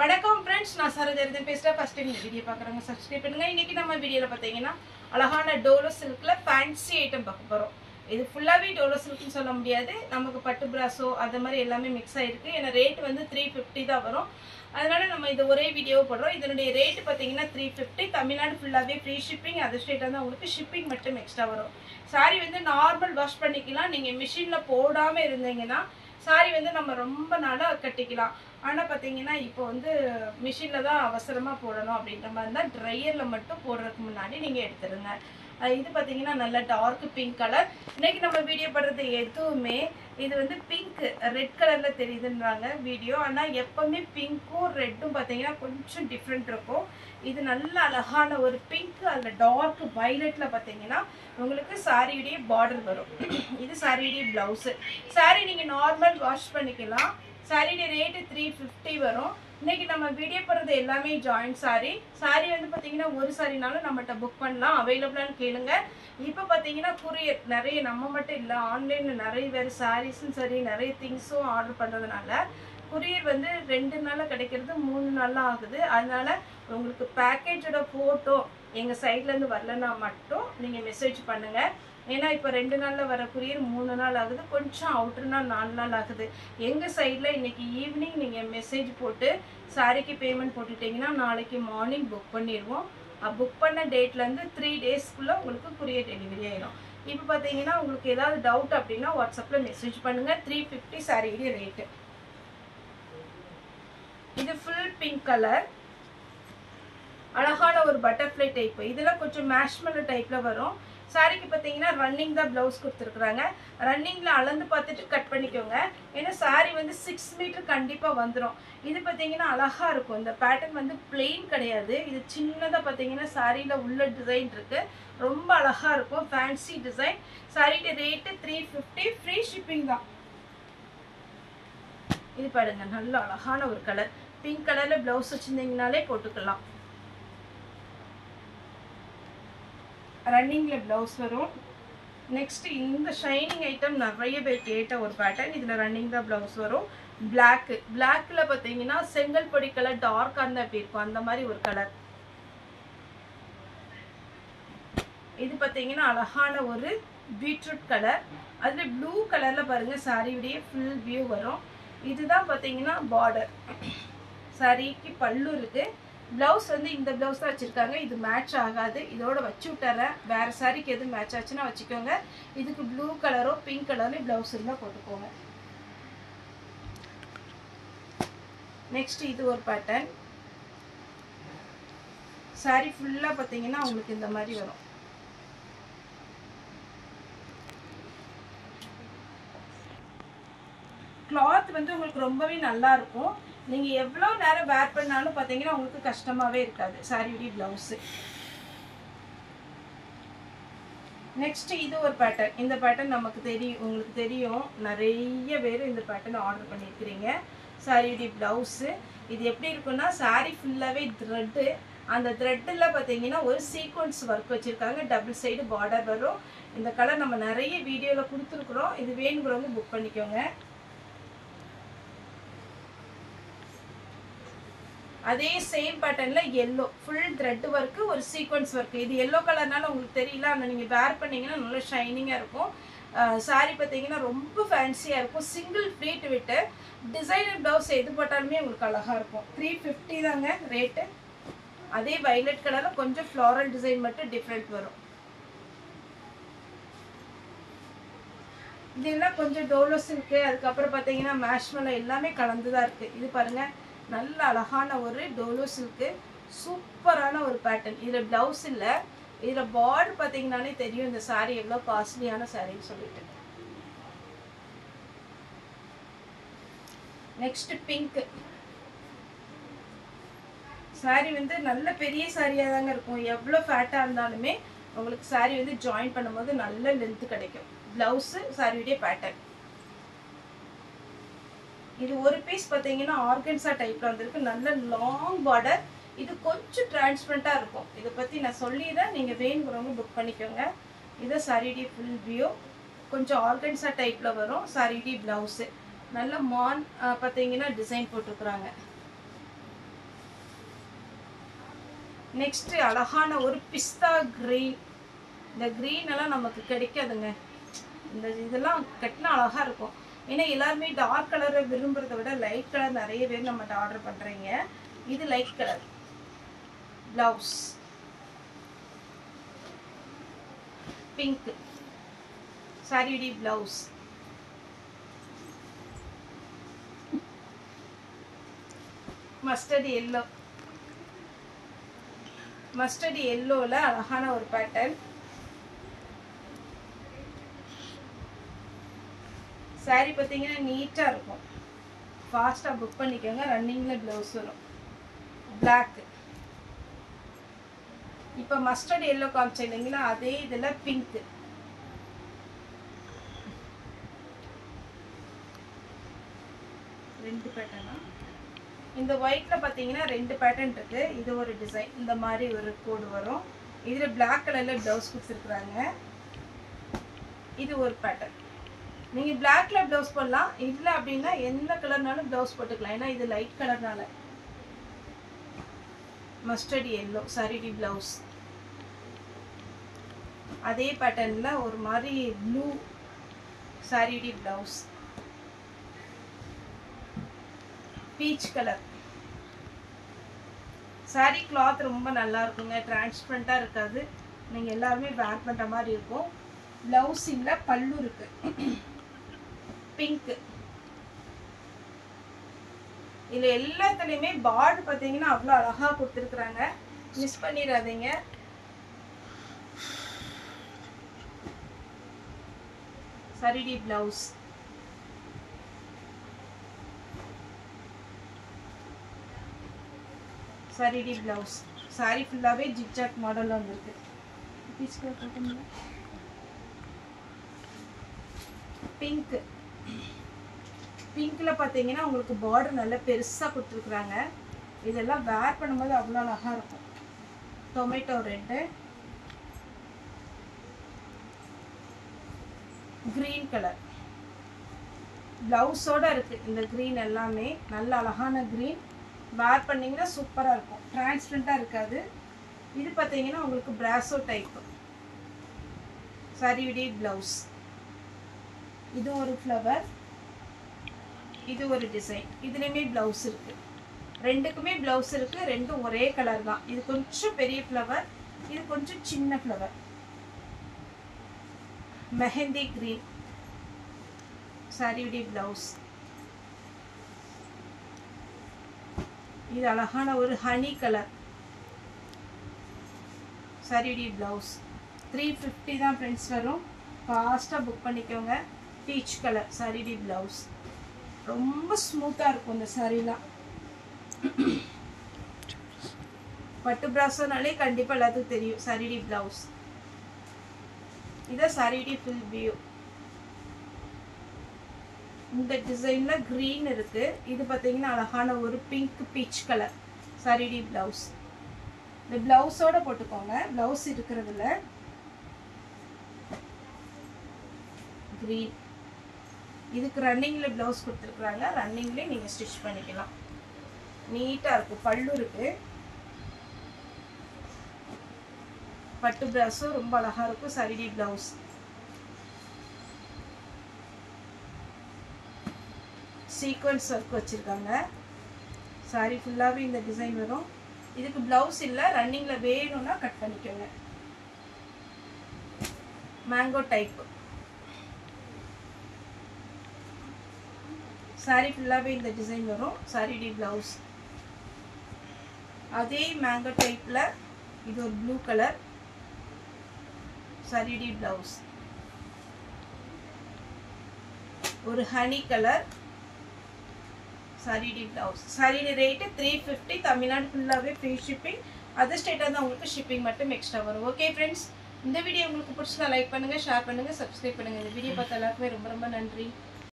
வணக்கம் ஃப்ரெண்ட்ஸ், நான் சரோஜரிதன் பேசுகிறேன். ஃபர்ஸ்ட் டைம் இந்த வீடியோ பார்க்குறவங்க சப்ஸ்கிரைப் பண்ணுங்க. இன்னைக்கு நம்ம வீடியோவில் பார்த்தீங்கன்னா அழகான டோலோ சில்கில் ஃபேன்சி ஐட்டம் பார்க்க போகிறோம். இது ஃபுல்லாகவே டோலோ சில்க்னு சொல்ல முடியாது, நமக்கு பட்டு பிராஸோ அது மாதிரி எல்லாமே மிக்ஸ் ஆகிருக்கு. ஏன்னா ரேட் வந்து 350 தான் வரும். அதனால நம்ம இது ஒரே வீடியோவை போடுறோம். இதனுடைய ரேட்டு பார்த்தீங்கன்னா 350. தமிழ்நாடு ஃபுல்லாகவே ஃப்ரீ ஷிப்பிங். அதர் ஸ்டேட்டாக தான் உங்களுக்கு ஷிப்பிங் மட்டும் எக்ஸ்ட்ரா வரும். சாரி வந்து நார்மல் வாஷ் பண்ணிக்கலாம். நீங்கள் மிஷினில் போடாமல் இருந்தீங்கன்னா சாரி வந்து நம்ம ரொம்ப நாளாக கட்டிக்கலாம். ஆனால் பார்த்தீங்கன்னா இப்போ வந்து மிஷினில் தான் அவசரமாக போடணும் அப்படின்ற மாதிரி இருந்தால் ட்ரையரில் மட்டும் போடுறதுக்கு முன்னாடி நீங்கள் எடுத்துருங்க. இது பார்த்தீங்கன்னா நல்ல டார்க் பிங்க் கலர். இன்னைக்கு நம்ம வீடியோ பண்ணுறது எதுவுமே இது வந்து பிங்க் ரெட் கலரில் தெரியுதுன்றாங்க வீடியோ. ஆனால் எப்போவுமே பிங்க்கும் ரெட்டும் பார்த்தீங்கன்னா கொஞ்சம் டிஃப்ரெண்ட் இருக்கும். இது நல்ல அழகான ஒரு பிங்க், அதில் டார்க் வைலட்டில் பார்த்தீங்கன்னா உங்களுக்கு சாரியுடைய பார்டர் வரும். இது சாரியுடைய ப்ளவுஸு. சாரி நீங்கள் நார்மல் வாஷ் பண்ணிக்கலாம். சாரியுடைய ரேட்டு 350 வரும். இன்னைக்கு நம்ம வீடியோ போடுறது எல்லாமே ஜாயிண்ட் சாரி. சாரி வந்து பார்த்தீங்கன்னா ஒரு சாரினாலும் நம்மகிட்ட புக் பண்ணலாம், அவைலபிளானு கேளுங்க. இப்போ பார்த்தீங்கன்னா கொரியர் நிறைய, நம்ம மட்டும் இல்லை, ஆன்லைனில் நிறைய பேர் சாரீஸும் சரி நிறைய திங்ஸும் ஆர்டர் பண்ணுறதுனால கொரியர் வந்து 2 நாளில் கிடைக்கிறது 3 நாள்லாம் ஆகுது. அதனால உங்களுக்கு பேக்கேஜோட ஃபோட்டோ எங்கள் சைட்லேருந்து வரலன்னா மட்டும் நீங்கள் மெசேஜ் பண்ணுங்கள். ஏன்னா இப்போ 2 நாளில் வர கொரியர் 3 நாள் ஆகுது, கொஞ்சம் அவுட்டர்னா 4 நாள் ஆகுது. எங்கள் சைடில் இன்னைக்கு ஈவினிங் நீங்கள் மெசேஜ் போட்டு சாரிக்கு பேமெண்ட் போட்டுட்டிங்கன்னா நாளைக்கு மார்னிங் புக் பண்ணிடுவோம். புக் பண்ண டேட்லேருந்து 3 டேஸ்க்குள்ளே உங்களுக்கு கொரியர் டெலிவரி ஆயிடும். இப்போ பார்த்தீங்கன்னா உங்களுக்கு ஏதாவது டவுட் அப்படின்னா வாட்ஸ்அப்பில் மெசேஜ் பண்ணுங்கள். 350 சாரியுடைய ரேட்டு. இது ஃபுல் பிங்க் கலர், அழகான ஒரு பட்டர்ஃப்ளை டைப். இதெல்லாம் கொஞ்சம் மேஷ்மெல்லோ டைப்பில் வரும். சாரிக்கு பார்த்தீங்கன்னா ரன்னிங் தான் ப்ளவுஸ் கொடுத்துருக்குறாங்க. ரன்னிங்கில் அளந்து பார்த்துட்டு கட் பண்ணிக்கோங்க. ஏன்னா சாரி வந்து 6 மீட்டர் கண்டிப்பாக வந்துடும். இது பார்த்தீங்கன்னா அழகாக இருக்கும். இந்த பேட்டர்ன் வந்து பிளெயின் கிடையாது, இது சின்னதாக பார்த்தீங்கன்னா சாரியில் உள்ள டிசைன் இருக்குது. ரொம்ப அழகாக இருக்கும், ஃபேன்சி டிசைன். சாரியோட ரேட்டு 350, ஃப்ரீ ஷிப்பிங் தான். இது பாருங்க, நல்ல அழகான ஒரு கலர். பிங்க் கலரில் ப்ளவுஸ் வச்சுருந்தீங்கனாலே போட்டுக்கலாம். ரன்னிங்கில் ப்ளவுஸ் வரும். நெக்ஸ்ட் இந்த ஷைனிங் ஐட்டம் நிறைய பேர் கேட்ட ஒரு பேட்டர்ன். இதில் ரன்னிங் தான் ப்ளவுஸ் வரும். பிளாக்கில் பார்த்தீங்கன்னா செங்கல் பொடி கலர் டார்க்காக இருந்தால் எப்படி இருக்கும் அந்த மாதிரி ஒரு கலர். இது பார்த்தீங்கன்னா அழகான ஒரு பீட்ரூட் கலர். அதில் ப்ளூ கலரில் பாருங்கள் சாரியுடைய ஃபுல் வியூ வரும். இதுதான் பார்த்தீங்கன்னா பார்டர். சாரிக்கு பல்லு இருக்குது. ப்ளவுஸ் வந்து இந்த ப்ளவுஸ் தான் வச்சுருக்காங்க. இது மேட்ச் ஆகாது, இதோட வச்சு விட்டுறேன். வேறு சாரிக்கு எதுவும் மேட்ச் ஆச்சுன்னா வச்சுக்கோங்க. இதுக்கு ப்ளூ கலரோ பிங்க் கலர்லேயும் ப்ளவுஸ் இருந்தால் போட்டுக்கோங்க. நெக்ஸ்ட் இது ஒரு பேட்டர்ன். சாரி ஃபுல்லாக பார்த்தீங்கன்னா உங்களுக்கு இந்த மாதிரி வரும். கிளாத் வந்து உங்களுக்கு ரொம்பவே நல்லா இருக்கும். நீங்கள் எவ்வளோ நேரம் வேர் பண்ணாலும் பார்த்தீங்கன்னா உங்களுக்கு கஷ்டமாகவே இருக்காது சாரியுடைய ப்ளவுஸு. நெக்ஸ்ட் இது ஒரு பேட்டர்ன். இந்த பேட்டர்ன் நமக்கு தெரியும், உங்களுக்கு தெரியும், நிறைய பேர் இந்த பேட்டர்ன் ஆர்டர் பண்ணியிருக்கிறீங்க. சாரியுடைய ப்ளவுஸு இது எப்படி இருக்குன்னா சாரி ஃபுல்லாகவே த்ரெட்டு. அந்த த்ரெட்டில் பார்த்தீங்கன்னா ஒரு சீக்வன்ஸ் ஒர்க் வச்சுருக்காங்க. டபுள் சைடு பார்டர் வரும். இந்த கலர் நம்ம நிறைய வீடியோவில் கொடுத்துருக்குறோம். இது வேணுங்கிறவங்க புக் பண்ணிக்கோங்க. அதே சேம் பேட்டர்னில் எல்லோ ஃபுல் த்ரெட் ஒர்க்கு, ஒரு சீக்வன்ஸ் ஒர்க்கு. இது எல்லோ கலர்னால உங்களுக்கு தெரியல, ஆனால் நீங்கள் வேர் பண்ணிங்கன்னா நல்லா ஷைனிங்காக இருக்கும். சாரி பார்த்தீங்கன்னா ரொம்ப ஃபேன்சியாக இருக்கும். சிங்கிள் ப்ளீட் விட்டு டிசைனர் ப்ளவுஸ் எது போட்டாலுமே உங்களுக்கு அழகாக இருக்கும். 350 தாங்க ரேட்டு. அதே வைலட் கலரில் கொஞ்சம் ஃப்ளாரல் டிசைன் மட்டும் டிஃப்ரெண்ட் வரும். இதெல்லாம் கொஞ்சம் டோலோ சில்க்கு, அதுக்கப்புறம் பார்த்தீங்கன்னா மேஷ்மெல்லோ எல்லாமே கலந்து தான் இருக்குது. இது பாருங்கள், நல்ல அழகான ஒரு டோலோ சில்க்கு, சூப்பரான ஒரு பேட்டர்ன். இதில் ப்ளவுஸ் இல்லை, இதில் பார்டர் பார்த்தீங்கன்னாலே தெரியும் இந்த சாரீ எவ்வளோ காஸ்ட்லியான சாரின்னு சொல்லிட்டு. நெக்ஸ்ட் பிங்க் சாரி வந்து நல்ல பெரிய சாரியாக தாங்க இருக்கும். எவ்வளோ ஃபேட்டாக இருந்தாலுமே உங்களுக்கு சாரி வந்து ஜாயின் பண்ணும்போது நல்ல லென்த்து கிடைக்கும். ப்ளவுஸு சாரியுடைய பேட்டர்ன். இது ஒரு பீஸ் பார்த்தீங்கன்னா ஆர்கன்சா டைப்பில் வந்திருக்கு. நல்ல லாங் பார்டர். இது கொஞ்சம் டிரான்ஸ்பரண்ட்டாக இருக்கும். இதை பற்றி நான் சொல்லிடுறேன், நீங்கள் வேணுங்கிறவங்க புக் பண்ணிக்கோங்க. இதை சாரியுடைய ஃபுல் வியூ. கொஞ்சம் ஆர்கன்சா டைப்பில் வரும். சாரியுடைய ப்ளவுஸு நல்ல மான் பார்த்தீங்கன்னா டிசைன் போட்டுருக்குறாங்க. நெக்ஸ்ட் அழகான ஒரு பிஸ்தா கிரீன். இந்த கிரீன் எல்லாம் நமக்கு கிடைக்காதுங்க. இந்த இதெல்லாம் கட்டினா அழகா இருக்கும். ஏன்னா எல்லாருமே டார்க் கலரை விரும்புறதை விட லைட் கலர் நிறைய பேர் நம்மகிட்ட ஆர்டர் பண்றீங்க. இது லைட் கலர் பிளவுஸ், பிங்க் சாரிடி பிளவுஸ். மஸ்டர்ட் எல்லோ, மஸ்டர்ட் எல்லோல அழகான ஒரு பேட்டர்ன். சாரி பார்த்தீங்கன்னா நீட்டா இருக்கும். ஃபாஸ்டா புக் பண்ணிக்கோங்க. ரன்னிங்ல பிளவுஸ் வரும். பிளாக். இப்போ மஸ்டர்ட் எல்லோ காமிச்சேன் இல்லைங்களா, அதே இதுல பிங்க். ரெண்டு பேட்டர்னா இந்த ஒயிட்ல பாத்தீங்கன்னா ரெண்டு பேட்டர்ன் இருக்கு. இது ஒரு டிசைன், இந்த மாதிரி ஒரு கோடு வரும். இதுல பிளாக் கலர்ல பிளவுஸ் கொடுத்துருக்காங்க. இது ஒரு பேட்டர்ன். நீங்க பிளாக்ல பிளவுஸ் போடலாம், இல்ல அப்படின்னா எந்த கலர்னாலும் பிளவுஸ் போட்டுக்கலாம். ஏன்னா இது லைட் கலர்னால. மஸ்டர்ட் எல்லோ சாரிடி பிளவுஸ். அதே பேட்டர்ன்ல ஒரு மாதிரி ப்ளூ சாரிடி blouse. Peach colour. Sari cloth ரொம்ப நல்லா இருக்குங்க. டிரான்ஸ்பரண்டா இருக்காது. நீங்க எல்லாருமே வேர் பண்ற மாதிரி இருக்கும். பிளவுஸ் இல்ல, பல்லு இருக்கு. பிங்க். இதுல எல்லாத்துலயுமே பார்டர் பாத்தீங்கன்னா அவ்வளவு அழகா கொடுத்துருக்காங்க. மிஸ் பண்ணிடாதீங்க. சாரிடி பிளவுஸ். சாரிடி பிளவுஸ். சாரி ஃபுல்லாவே ஜிக்ஜாக் மாடல்ல வந்திருக்கு. பீச் கலர் போட்டுங்க. பிங்க். பிங்க்ல பாத்தீங்கன்னா உங்களுக்கு பார்டர் நல்ல பெருசா கொடுத்துருக்காங்க. இதெல்லாம் வேர் பண்ணும்போது அவ்வளோ அழகா இருக்கும். டொமேட்டோ ரெட், கிரீன் கலர் பிளவுஸோட இருக்கு. இந்த கிரீன் எல்லாமே நல்ல அழகான கிரீன். வேர் பண்ணீங்கன்னா சூப்பரா இருக்கும். டிரான்ஸ்பரண்டா இருக்காது. இது பாத்தீங்கன்னா உங்களுக்கு பிராசோ டைப் சாரிடி பிளவுஸ். இது ஒரு ஃப்ளவர், இது ஒரு டிசைன். இதுலயுமே பிளவுஸ் இருக்கு. ரெண்டுக்குமே பிளவுஸ் இருக்கு. ரெண்டும் ஒரே கலர் தான். இது கொஞ்சம் பெரிய ஃப்ளவர், இது கொஞ்சம் சின்ன ஃப்ளவர். மெஹந்தி கிரீன் சாரிடி பிளவுஸ். இது அழகான ஒரு ஹனி கலர் சாரிடி பிளவுஸ். 350 தான் ஃப்ரெண்ட்ஸ் வரும். ஃபாஸ்டா புக் பண்ணிக்கோங்க. பீச் கலர் சாரிடி பிளவுஸ். ரொம்ப ஸ்மூத்தா இருக்கும் இந்த சாரிலாம். பட்டு பிராசோனாலே கண்டிப்பா எல்லாத்துக்கும் தெரியும் சாரிடி பிளவுஸ். இத சாரிடி ஃபுல் வியூ. இந்த டிசைன்ல கிரீன் இருக்கு. இது பாத்தீங்கன்னா அழகான ஒரு பிங்க் பீச் கலர் சாரிடி பிளவுஸ். இந்த பிளவுஸோட போட்டுக்கோங்க. பிளவுஸ் இருக்கிறதுல கிரீன். இதுக்கு ரன்னிங்ல பிளவுஸ் கொடுத்துருக்காங்க. ரன்னிங்ல நீங்க ஸ்டிச் பண்ணிக்கலாம். நீட்டா இருக்கும். பல்லு இருக்கு. பட்டு பிராஸோ ரொம்ப அழகா இருக்கும். சாரிடி பிளவுஸ். சீக்வென்ஸ் ஒர்க் வச்சிருக்காங்க. சாரி ஃபுல்லாவே இந்த டிசைன் வரும். இதுக்கு பிளவுஸ் இல்ல, ரன்னிங்ல வேணும்னா கட் பண்ணிக்கோங்க. Mango type. சாரி ஃபுல்லாவே இந்த டிசைன் வரும். சாரிடி பிளவுஸ். அதே மேங்கோ டைப்ல இது ஒரு ப்ளூ கலர் சாரிடி பிளவுஸ். ஒரு ஹனி கலர் சாரிடி பிளவுஸ். சாரிடி ரேட் 350. தமிழ்நாடு ஃபுல்லாவே ஃப்ரீ ஷிப்பிங். அதர் ஸ்டேட்டா தான் உங்களுக்கு ஷிப்பிங் மட்டும் எக்ஸ்ட்ரா வரும். ஓகே ஃப்ரெண்ட்ஸ், இந்த வீடியோ உங்களுக்கு பிடிச்சதா லைக் பண்ணுங்க, ஷேர் பண்ணுங்க, சப்ஸ்கிரைப் பண்ணுங்க. இந்த வீடியோ பார்த்த எல்லாருக்குமே ரொம்ப ரொம்ப நன்றி.